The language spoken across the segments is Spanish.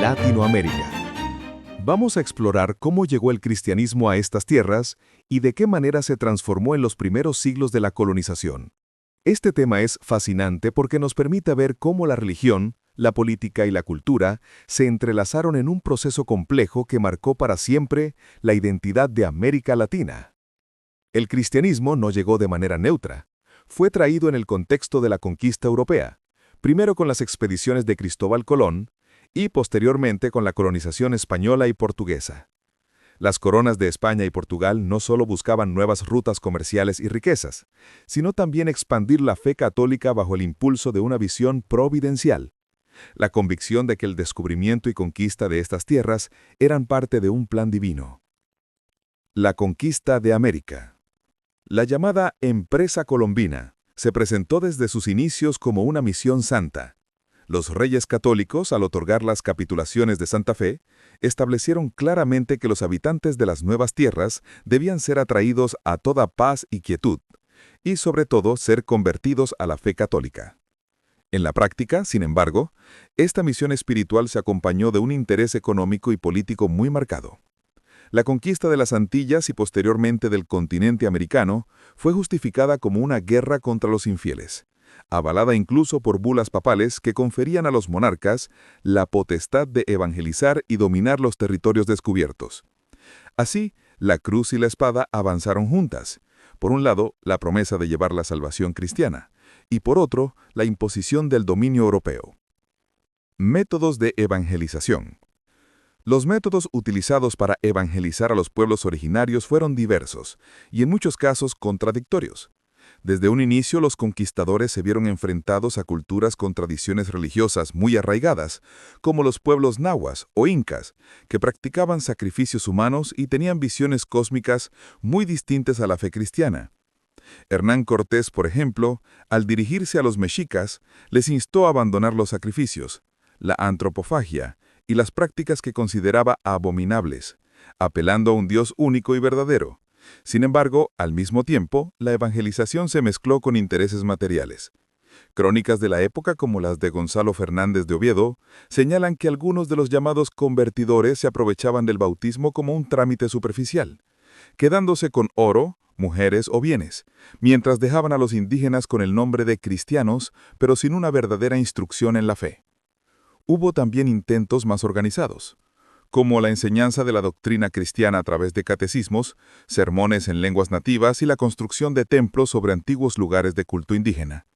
Latinoamérica. Vamos a explorar cómo llegó el cristianismo a estas tierras y de qué manera se transformó en los primeros siglos de la colonización. Este tema es fascinante porque nos permite ver cómo la religión, la política y la cultura se entrelazaron en un proceso complejo que marcó para siempre la identidad de América Latina. El cristianismo no llegó de manera neutra. Fue traído en el contexto de la conquista europea, primero con las expediciones de Cristóbal Colón y posteriormente con la colonización española y portuguesa. Las coronas de España y Portugal no solo buscaban nuevas rutas comerciales y riquezas, sino también expandir la fe católica bajo el impulso de una visión providencial, la convicción de que el descubrimiento y conquista de estas tierras eran parte de un plan divino. La conquista de América. La llamada Empresa Colombina se presentó desde sus inicios como una misión santa. Los reyes católicos, al otorgar las capitulaciones de Santa Fe, establecieron claramente que los habitantes de las nuevas tierras debían ser atraídos a toda paz y quietud, y sobre todo ser convertidos a la fe católica. En la práctica, sin embargo, esta misión espiritual se acompañó de un interés económico y político muy marcado. La conquista de las Antillas y posteriormente del continente americano fue justificada como una guerra contra los infieles, avalada incluso por bulas papales que conferían a los monarcas la potestad de evangelizar y dominar los territorios descubiertos. Así, la cruz y la espada avanzaron juntas. Por un lado, la promesa de llevar la salvación cristiana, y por otro, la imposición del dominio europeo. Métodos de evangelización. Los métodos utilizados para evangelizar a los pueblos originarios fueron diversos, y en muchos casos contradictorios. Desde un inicio, los conquistadores se vieron enfrentados a culturas con tradiciones religiosas muy arraigadas, como los pueblos nahuas o incas, que practicaban sacrificios humanos y tenían visiones cósmicas muy distintas a la fe cristiana. Hernán Cortés, por ejemplo, al dirigirse a los mexicas, les instó a abandonar los sacrificios, la antropofagia y las prácticas que consideraba abominables, apelando a un Dios único y verdadero. Sin embargo, al mismo tiempo, la evangelización se mezcló con intereses materiales. Crónicas de la época, como las de Gonzalo Fernández de Oviedo, señalan que algunos de los llamados convertidores se aprovechaban del bautismo como un trámite superficial, quedándose con oro, mujeres o bienes, mientras dejaban a los indígenas con el nombre de cristianos, pero sin una verdadera instrucción en la fe. Hubo también intentos más organizados, como la enseñanza de la doctrina cristiana a través de catecismos, sermones en lenguas nativas y la construcción de templos sobre antiguos lugares de culto indígena.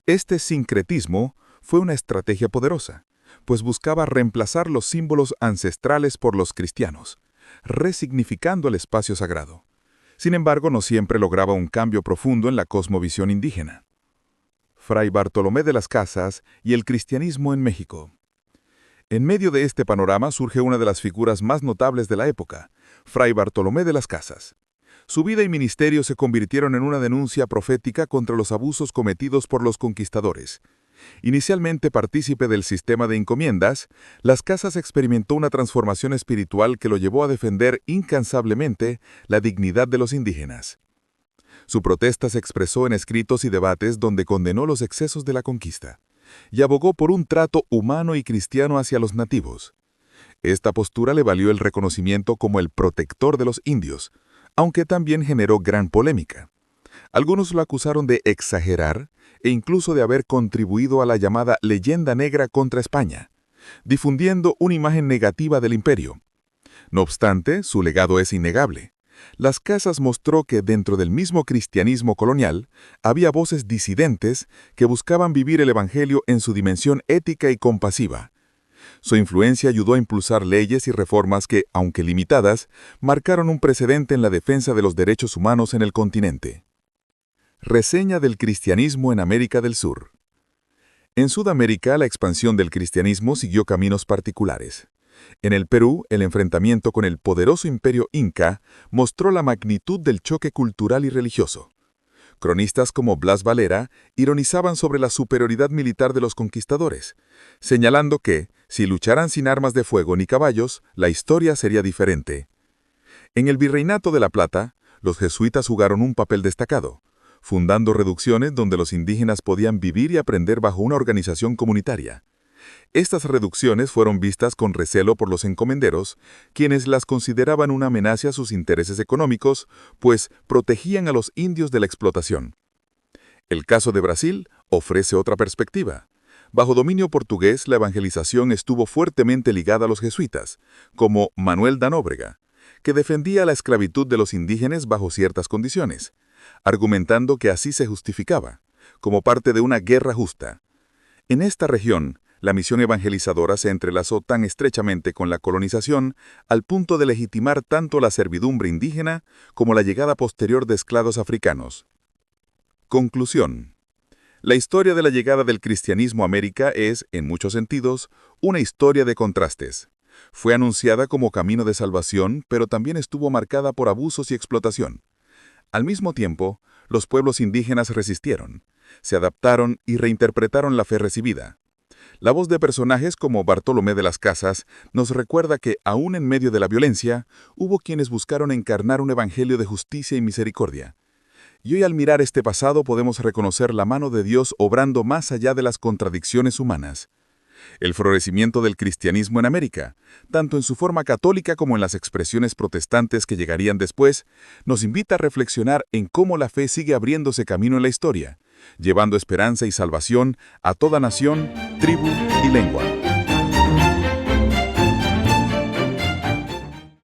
Este sincretismo fue una estrategia poderosa, pues buscaba reemplazar los símbolos ancestrales por los cristianos, resignificando el espacio sagrado. Sin embargo, no siempre lograba un cambio profundo en la cosmovisión indígena. Fray Bartolomé de las Casas y el cristianismo en México. En medio de este panorama surge una de las figuras más notables de la época, Fray Bartolomé de las Casas. Su vida y ministerio se convirtieron en una denuncia profética contra los abusos cometidos por los conquistadores. Inicialmente partícipe del sistema de encomiendas, Las Casas experimentó una transformación espiritual que lo llevó a defender incansablemente la dignidad de los indígenas. Su protesta se expresó en escritos y debates donde condenó los excesos de la conquista y abogó por un trato humano y cristiano hacia los nativos. Esta postura le valió el reconocimiento como el protector de los indios, aunque también generó gran polémica. Algunos lo acusaron de exagerar e incluso de haber contribuido a la llamada leyenda negra contra España, difundiendo una imagen negativa del imperio. No obstante, su legado es innegable. Las Casas mostró que dentro del mismo cristianismo colonial había voces disidentes que buscaban vivir el evangelio en su dimensión ética y compasiva. Su influencia ayudó a impulsar leyes y reformas que, aunque limitadas, marcaron un precedente en la defensa de los derechos humanos en el continente. Reseña del cristianismo en América del Sur. En Sudamérica, la expansión del cristianismo siguió caminos particulares. En el Perú, el enfrentamiento con el poderoso imperio inca mostró la magnitud del choque cultural y religioso. Cronistas como Blas Valera ironizaban sobre la superioridad militar de los conquistadores, señalando que, si lucharan sin armas de fuego ni caballos, la historia sería diferente. En el Virreinato de La Plata, los jesuitas jugaron un papel destacado, fundando reducciones donde los indígenas podían vivir y aprender bajo una organización comunitaria. Estas reducciones fueron vistas con recelo por los encomenderos, quienes las consideraban una amenaza a sus intereses económicos, pues protegían a los indios de la explotación. El caso de Brasil ofrece otra perspectiva. Bajo dominio portugués, la evangelización estuvo fuertemente ligada a los jesuitas, como Manuel da Nóbrega, que defendía la esclavitud de los indígenas bajo ciertas condiciones, argumentando que así se justificaba, como parte de una guerra justa. En esta región, la misión evangelizadora se entrelazó tan estrechamente con la colonización al punto de legitimar tanto la servidumbre indígena como la llegada posterior de esclavos africanos. Conclusión. La historia de la llegada del cristianismo a América es, en muchos sentidos, una historia de contrastes. Fue anunciada como camino de salvación, pero también estuvo marcada por abusos y explotación. Al mismo tiempo, los pueblos indígenas resistieron, se adaptaron y reinterpretaron la fe recibida. La voz de personajes como Bartolomé de las Casas nos recuerda que, aún en medio de la violencia, hubo quienes buscaron encarnar un evangelio de justicia y misericordia. Y hoy, al mirar este pasado, podemos reconocer la mano de Dios obrando más allá de las contradicciones humanas. El florecimiento del cristianismo en América, tanto en su forma católica como en las expresiones protestantes que llegarían después, nos invita a reflexionar en cómo la fe sigue abriéndose camino en la historia, llevando esperanza y salvación a toda nación, tribu y lengua.